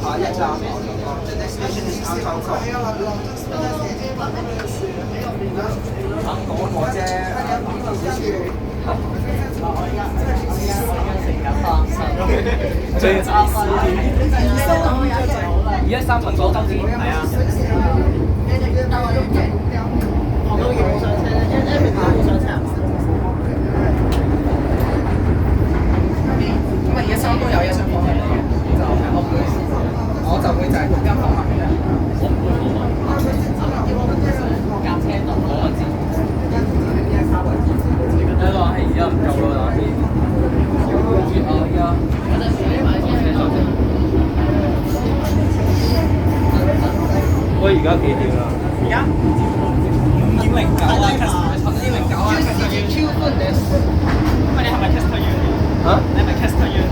下一站，the next station is 啱收工。等講我啫，最而家三份左周先，係啊。我都要上車咧，因為佢冇上車係嘛？咁啊，而家三都有嘢想講嘅，就係我就會就係同間房客嘅，我唔會講啊。架車度我知，呢個係而家唔夠咯，打邊。而家喂，而家幾點啦？而家5:09啊，5:09啊 ，Q goodness！喂，你係咪 Caster U？ 嚇？你係咪 Caster U 啊？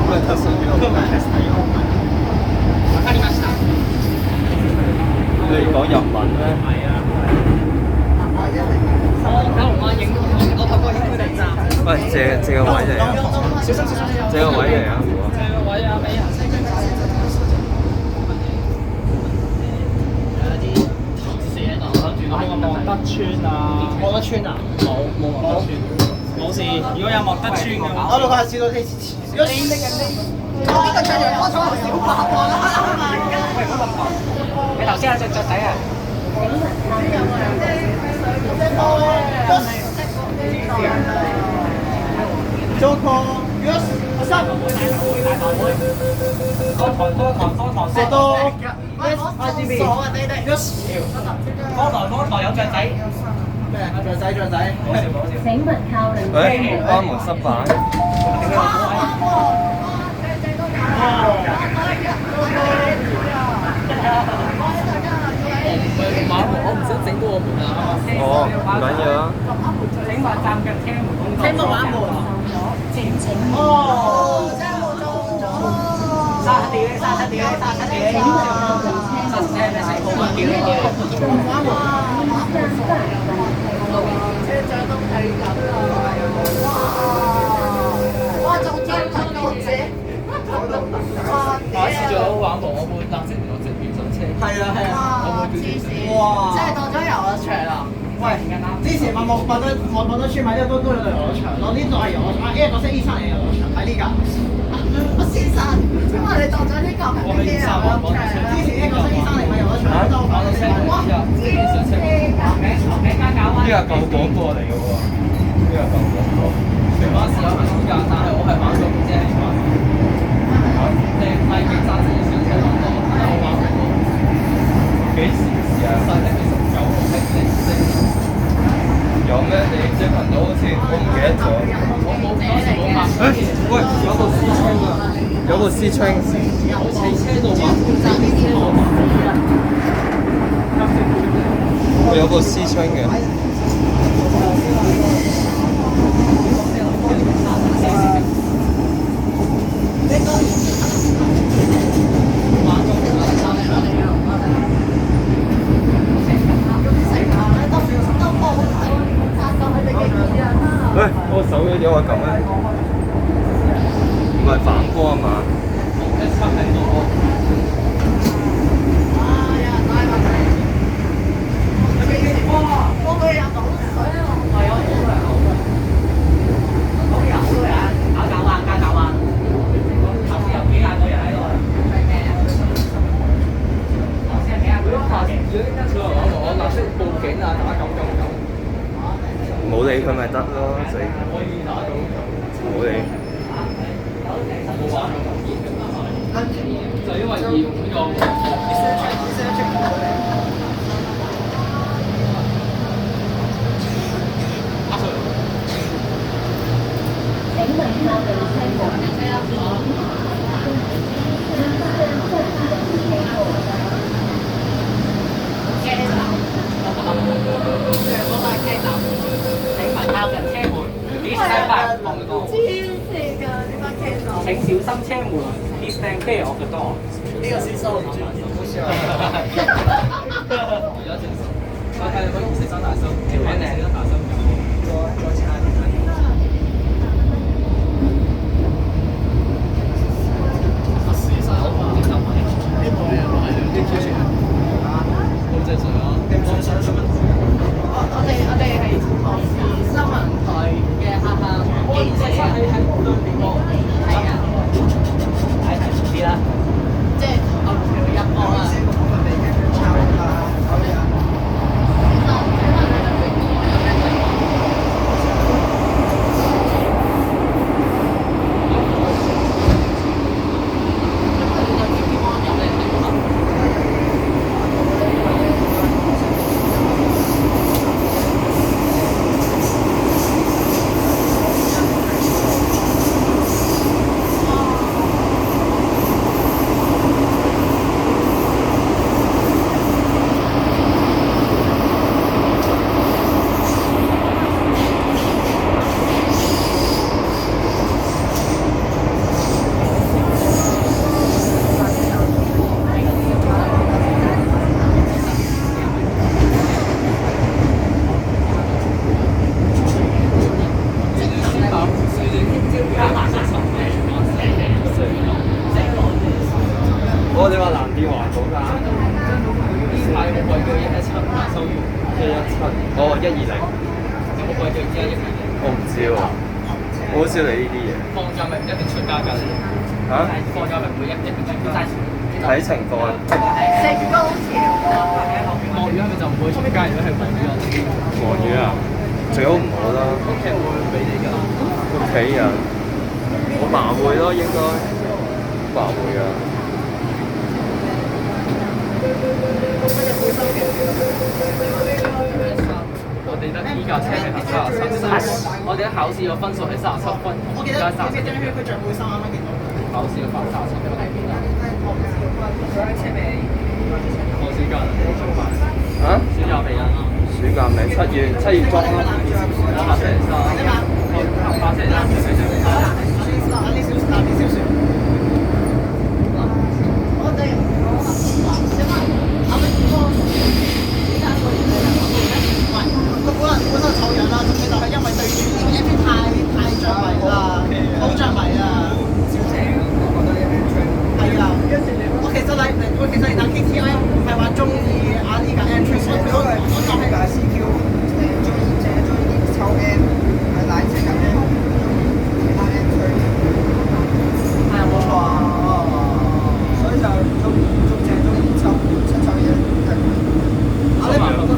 咩特色嘅？今日 Caster U。わかりました。你講日文咩？係啊。九龍灣影，我透過影佢哋站。喂，借個位嚟啊！小心小心！借個位嚟啊！借個位啊，俾人。有冇望德村啊？望德村啊？冇望德村，冇事。如果有望德村嘅話，我老下次到你遲。我呢個唱羊歌唱小白喎。喂，嗰個你頭先有隻雀仔啊？Joko, yes, what's up? 食到 yes, RGB. Yes. 嗰台有雀仔。咩啊？雀仔。請勿靠近車門。關門失敗。我唔想整到個門啊！哦，唔緊要啊。整埋站腳車門工作。車門玩門。哦，三點。請勿靠近車門。車長都係咁啊！哇！仲跳緊我姐，下一次再玩無，我會搭直變上車。係啊，我會叫啲。哇！即係當咗遊樂場啦。喂，之前望到村咪都有遊樂場咯，呢度係遊樂場，呢個角色醫生嚟嘅遊樂場，喺呢架。我先生，因為你當咗呢個係咩遊樂場？之前呢個角色醫生嚟嘅遊樂場，都跑到車。哇！呢個舊廣播嚟嘅喎，呢個舊廣播。全馬時有埋暑假，但係我係玩咗唔知係點玩。你係幾三四上車玩過？我玩過。幾時啊？有咩？你隻頻道好似我唔記得咗。我冇當時冇拍。喂，有部 C Train 啊！有部 C Train。喺車度玩。我有部 C Train 嘅。喂，我手嘅嘢我撳咧，唔係反光啊嘛。冇理佢咪得咯，死！冇理。就因為驗嗰個。請勿靠近車門。靠近車門，啲車牌唔同嘅。黐線㗎，呢班車手。請小心車門 ，Please stand clear of the door。呢個先收唔住，好笑啊！而家正數，我睇你可以食三大收，你揾你食得大收，再差啲。我哋話藍電環保㗎。呢排有冇貴過117收月117，哦120，有冇貴過112？我唔知喎，我好少理呢啲嘢。放假咪唔一定出街㗎。嚇？放假咪唔會一定出街。睇情況。食高潮望魚係咪就唔會出街？如果係望魚啊？黃魚啊，最好唔好啦。屋企人會俾你㗎。屋企人，我爸會咯，應該。爸會啊。我哋得依架車係37，我哋考試個分數係37分，我記得而家37張佢着背衫啱啱見到。考試個分37分。我暑假啊？暑假未啊？暑假未？7月中咯。我下星期三，我下星期三你小説。我哋請問後尾個時間個月係幾多？佢本身湊人啦，總之就係因為對住呢個 M P 太着迷啦，好着迷啊！係啊，我其實打 K T I 唔係話中意啊呢架 entrance，我就係 CQ 中意抽 M 係奶色嘅 M， 其他 M 吹。係啊，冇錯啊，所以就中意抽嘢。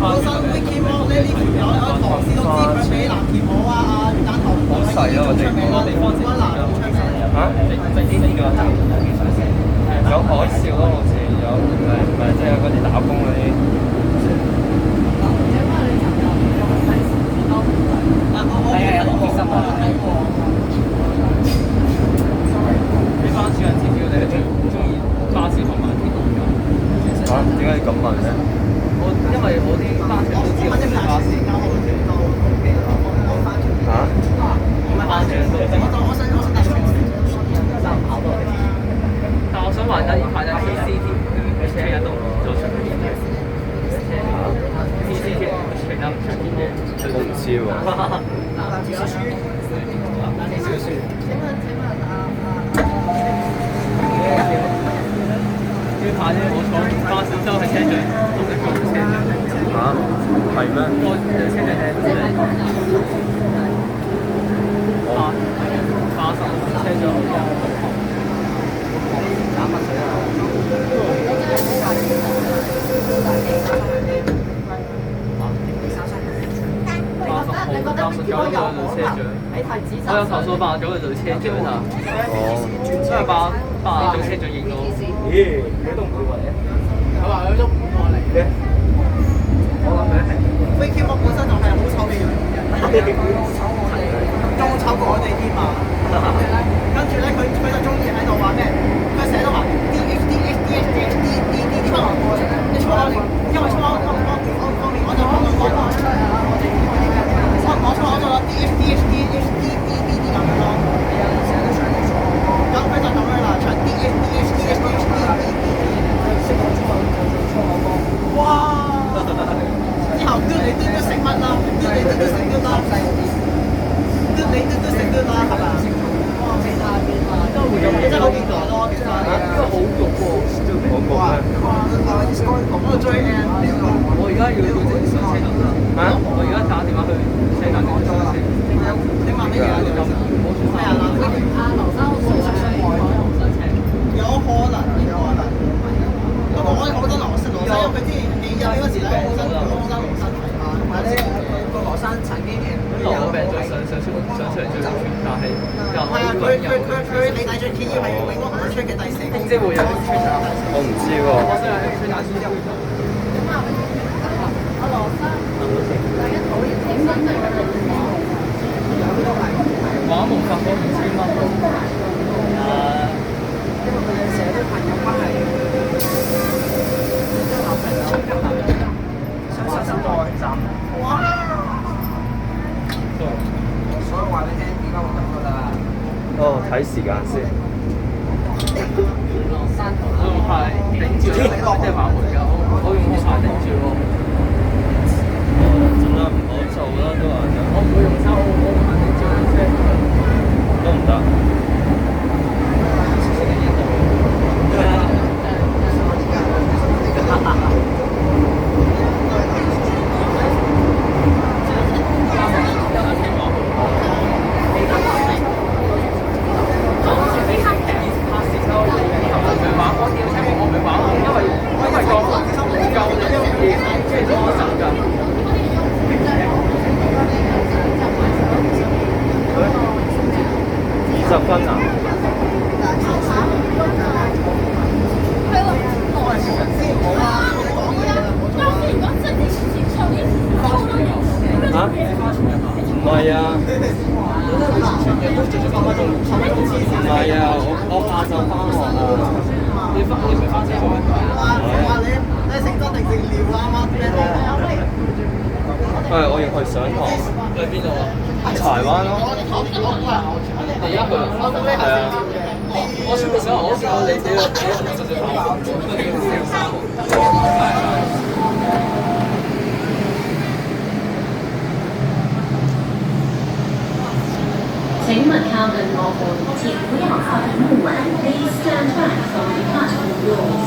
本身 Vicky Mo 呢條友咧，我唐詩都知佢比藍田舞啊、魚蛋頭好細啊我哋地方直男唱成嚇？有海嘯咯，好似有唔係即係嗰啲打工嗰啲。你班主任知唔知你係最中意巴士同埋鐵路㗎？嚇？點解你咁問咧？因為我啲班主任都知我中意巴士。嚇？唔係班主任都但我想話而家呢排咧 PCT 佢車一度做出邊嘅 PCT 佢得唔出邊嘅，我唔知喎。呢排咧我坐巴士周係車長，我哋做車長。嚇？係咩？我車長係巴士車長。89度車長，我有投訴89度車長啊！哦。因為89度車長影到。咦？佢都唔會過嚟。佢話佢都唔過嚟嘅。我諗佢係。Vicky Mo 本身就係好醜嘅樣人，仲醜過我哋添啊！跟住咧，佢就中意喺度話咩？佢成日都話 DH 出口過嚟，你出口因為出口方面，我就講我出口我就話 DH 咁樣咯。咁佢就咁樣啦，唱 DH。哇！之後嘟你嘟食乜啦？嘟你嘟食嘟啦，嘟你嘟食嘟啦，係嘛？都會有真係好見到咯，其實都好肉喎，好焗咩？咁啊追 M，我而家要去上車站啦。嚇？我而家打電話去車站嗰度上車。你問乜嘢啊？咩啊？劉生好想上車。有可能。不過我覺得羅生，因為佢之前你入嗰時咧，好辛睇嘛，同埋咧個羅生曾經流病咗上出嚟最全，但係又係啊，佢你帶著 K 要係永安同佢出嘅第4個，即係會有啲穿插。我唔知喎。我想係穿插先有。阿羅生，大家討厭點樣嚟嘅？玩夢發咗5000蚊。因為佢哋成日都朋友關係。哇！所以話你聽，點解會咁㗎啦？哦，睇時間先。我用牌頂住，即係挽回㗎。我用牌頂住喎。盡量唔好做啦，都話就。我唔會用手，我用牌頂住車。都唔得。晝翻學啊？你唔係翻車做咩？你食多定食料啊？啱啱我要去上堂。去邊度啊？柴灣咯。而家去。係啊。我算唔算啊？我算我你實際請勿靠近我們，請不要靠近木紋。Please stand back from the platform doors.